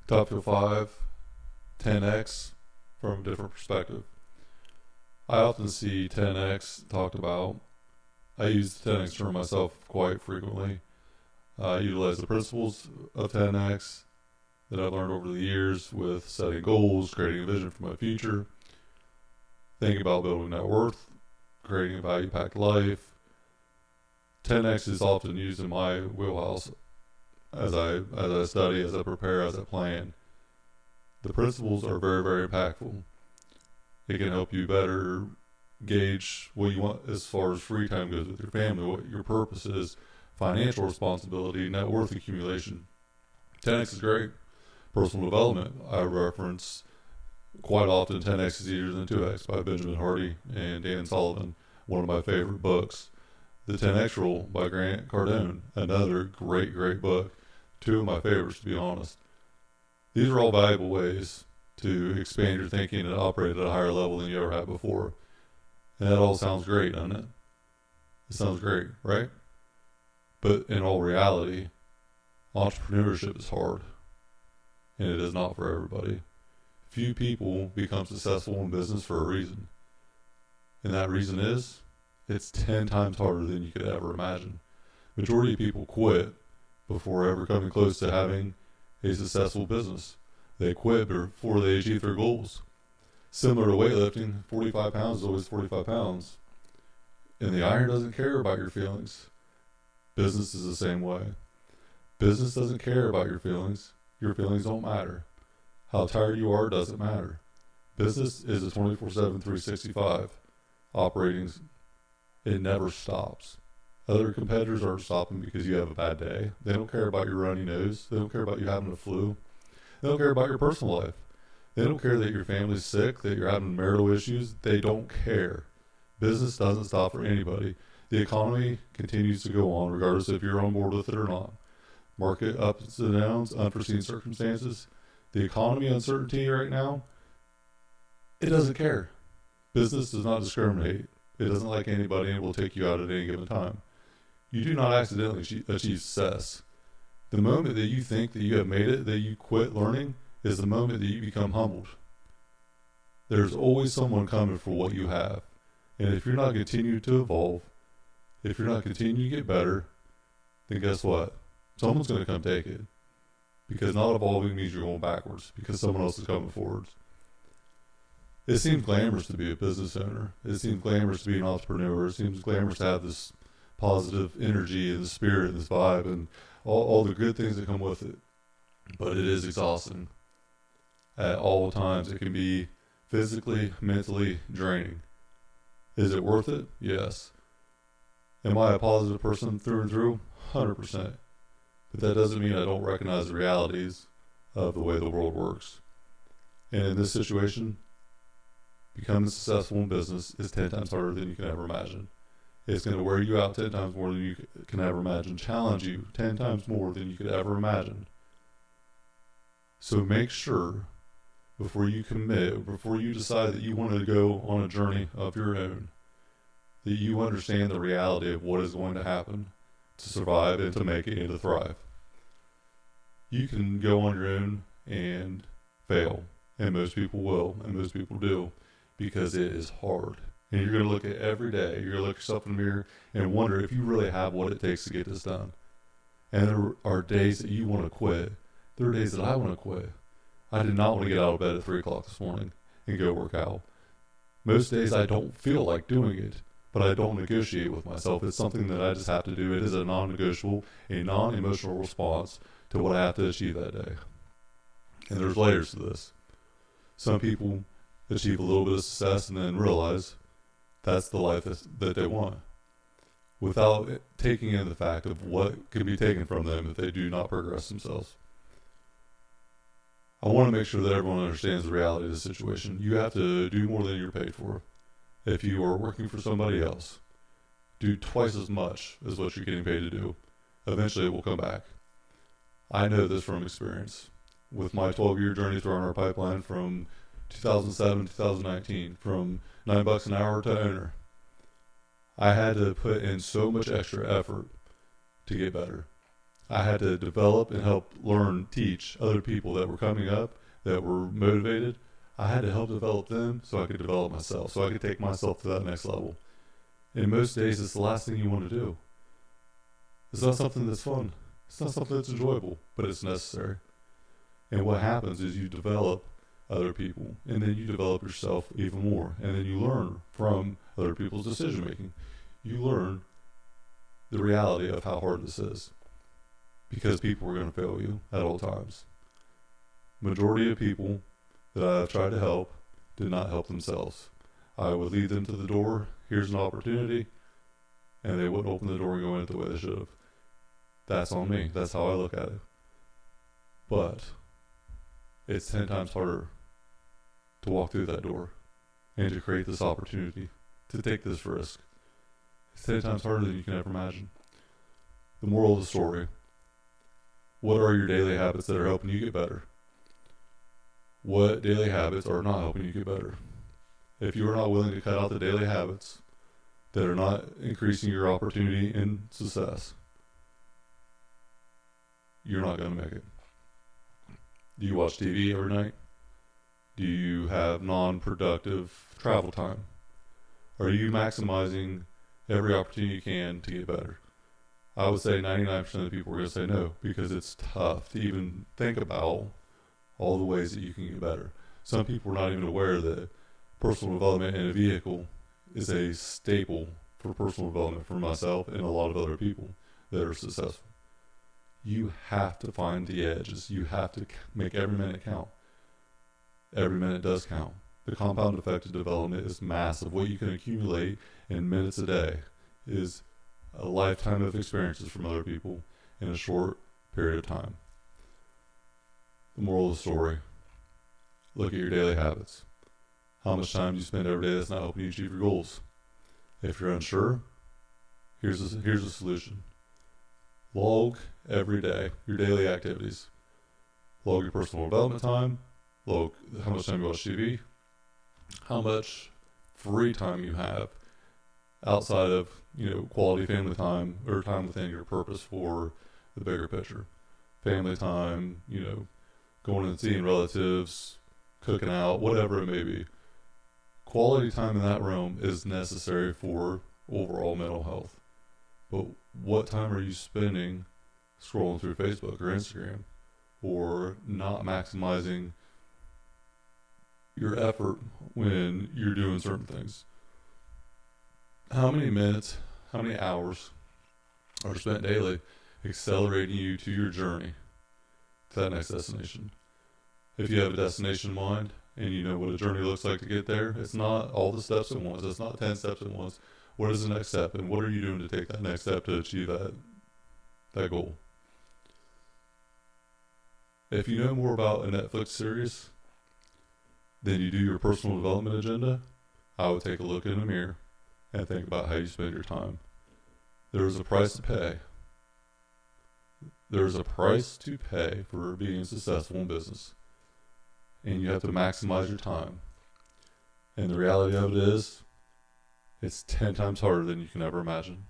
Top 5, 10x from a different perspective. I often see 10x talked about. I use the 10x term myself quite frequently. I utilize the principles of 10x that I've learned over the years with setting goals, creating a vision for my future, thinking about building net worth, creating a value-packed life. 10x is often used in my wheelhouse as I study, as I prepare, as I plan. The principles are very, very impactful. It can help you better gauge what you want as far as free time goes with your family, what your purpose is, financial responsibility, net worth accumulation. 10x is great. Personal development, I reference quite often 10x is easier than 2x by Benjamin Hardy and Dan Sullivan, one of my favorite books. The 10x Rule by Grant Cardone, another great, great book. Two of my favorites, to be honest. These are all valuable ways to expand your thinking and operate at a higher level than you ever have before. And that all sounds great, doesn't it? It sounds great, right? But in all reality, entrepreneurship is hard. And it is not for everybody. Few people become successful in business for a reason. And that reason is, it's 10 times harder than you could ever imagine. Majority of people quit before ever coming close to having a successful business. They quit before they achieve their goals. Similar to weightlifting, 45 pounds is always 45 pounds. And the iron doesn't care about your feelings. Business is the same way. Business doesn't care about your feelings. Your feelings don't matter. How tired you are doesn't matter. Business is a 24/7, 365 operating. It never stops. Other competitors aren't stopping because you have a bad day. They don't care about your runny nose. They don't care about you having a flu. They don't care about your personal life. They don't care that your family's sick, that you're having marital issues. They don't care. Business doesn't stop for anybody. The economy continues to go on regardless if you're on board with it or not. Market ups and downs, unforeseen circumstances. The economy uncertainty right now, it doesn't care. Business does not discriminate. It doesn't like anybody and will take you out at any given time. You do not accidentally achieve success. The moment that you think that you have made it, that you quit learning, is the moment that you become humbled. There's always someone coming for what you have. And if you're not continuing to evolve, if you're not continuing to get better, then guess what? Someone's going to come take it. Because not evolving means you're going backwards, because someone else is coming forwards. It seems glamorous to be a business owner. It seems glamorous to be an entrepreneur. It seems glamorous to have this positive energy and the spirit and this vibe and all the good things that come with it. But it is exhausting. At all times, it can be physically, mentally draining. Is it worth it? Yes. Am I a positive person through and through? 100%. But that doesn't mean I don't recognize the realities of the way the world works. And in this situation, becoming successful in business is 10 times harder than you can ever imagine. It's going to wear you out 10 times more than you can ever imagine, challenge you 10 times more than you could ever imagine. So make sure, before you commit, before you decide that you want to go on a journey of your own, that you understand the reality of what is going to happen to survive and to make it and to thrive. You can go on your own and fail, and most people will, and most people do, because it is hard. And you're going to look at every day, you're going to look yourself in the mirror and wonder if you really have what it takes to get this done. And there are days that you want to quit. There are days that I want to quit. I did not want to get out of bed at 3 o'clock this morning and go work out. Most days I don't feel like doing it, but I don't negotiate with myself. It's something that I just have to do. It is a non-negotiable, a non-emotional response to what I have to achieve that day. And there's layers to this. Some people achieve a little bit of success and then realize that's the life that they want, without taking in the fact of what can be taken from them if they do not progress themselves. I want to make sure that everyone understands the reality of the situation. You have to do more than you're paid for. If you are working for somebody else, do twice as much as what you're getting paid to do. Eventually it will come back. I know this from experience. With my 12-year journey through our pipeline from 2007 to 2019, from $9 an hour to owner, I had to put in so much extra effort to get better. I had to develop and help learn, teach other people that were coming up, that were motivated. I had to help develop them so I could develop myself, so I could take myself to that next level. And most days, it's the last thing you want to do. It's not something that's fun. It's not something that's enjoyable, but it's necessary. And what happens is you develop other people, and then you develop yourself even more, and then you learn from other people's decision making. You learn the reality of how hard this is, because people are going to fail you at all times. Majority of people that I've tried to help did not help themselves. I would lead them to the door, here's an opportunity, and they wouldn't open the door and go in it the way they should have. That's on me. That's how I look at it. But it's 10 times harder to walk through that door and to create this opportunity, to take this risk. It's 10 times harder than you can ever imagine. The moral of the story: what are your daily habits that are helping you get better? What daily habits are not helping you get better? If you are not willing to cut out the daily habits that are not increasing your opportunity and success, you're not going to make it. Do you watch TV every night? Do you have non-productive travel time? Are you maximizing every opportunity you can to get better? I would say 99% of the people are going to say no, because it's tough to even think about all the ways that you can get better. Some people are not even aware that personal development in a vehicle is a staple for personal development for myself and a lot of other people that are successful. You have to find the edges. You have to make every minute count. Every minute does count. The compound effect of development is massive. What you can accumulate in minutes a day is a lifetime of experiences from other people in a short period of time. The moral of the story: look at your daily habits. How much time do you spend every day that's not helping you achieve your goals? If you're unsure, here's a solution. Log every day your daily activities. Log your personal development time. Log how much time you watch TV. How much free time you have outside of, quality family time or time within your purpose for the bigger picture. Family time, going and seeing relatives, cooking out, whatever it may be. Quality time in that realm is necessary for overall mental health. But what time are you spending scrolling through Facebook or Instagram, or not maximizing your effort when you're doing certain things? How many minutes, how many hours are spent daily accelerating you to your journey to that next destination? If you have a destination in mind and you know what a journey looks like to get there, it's not all the steps at once. It's not 10 steps at once. What is the next step, and what are you doing to take that next step to achieve that goal? If you know more about a Netflix series than you do your personal development agenda, I would take a look in the mirror and think about how you spend your time. There is a price to pay. There is a price to pay for being successful in business, and you have to maximize your time. And the reality of it is, it's 10 times harder than you can ever imagine.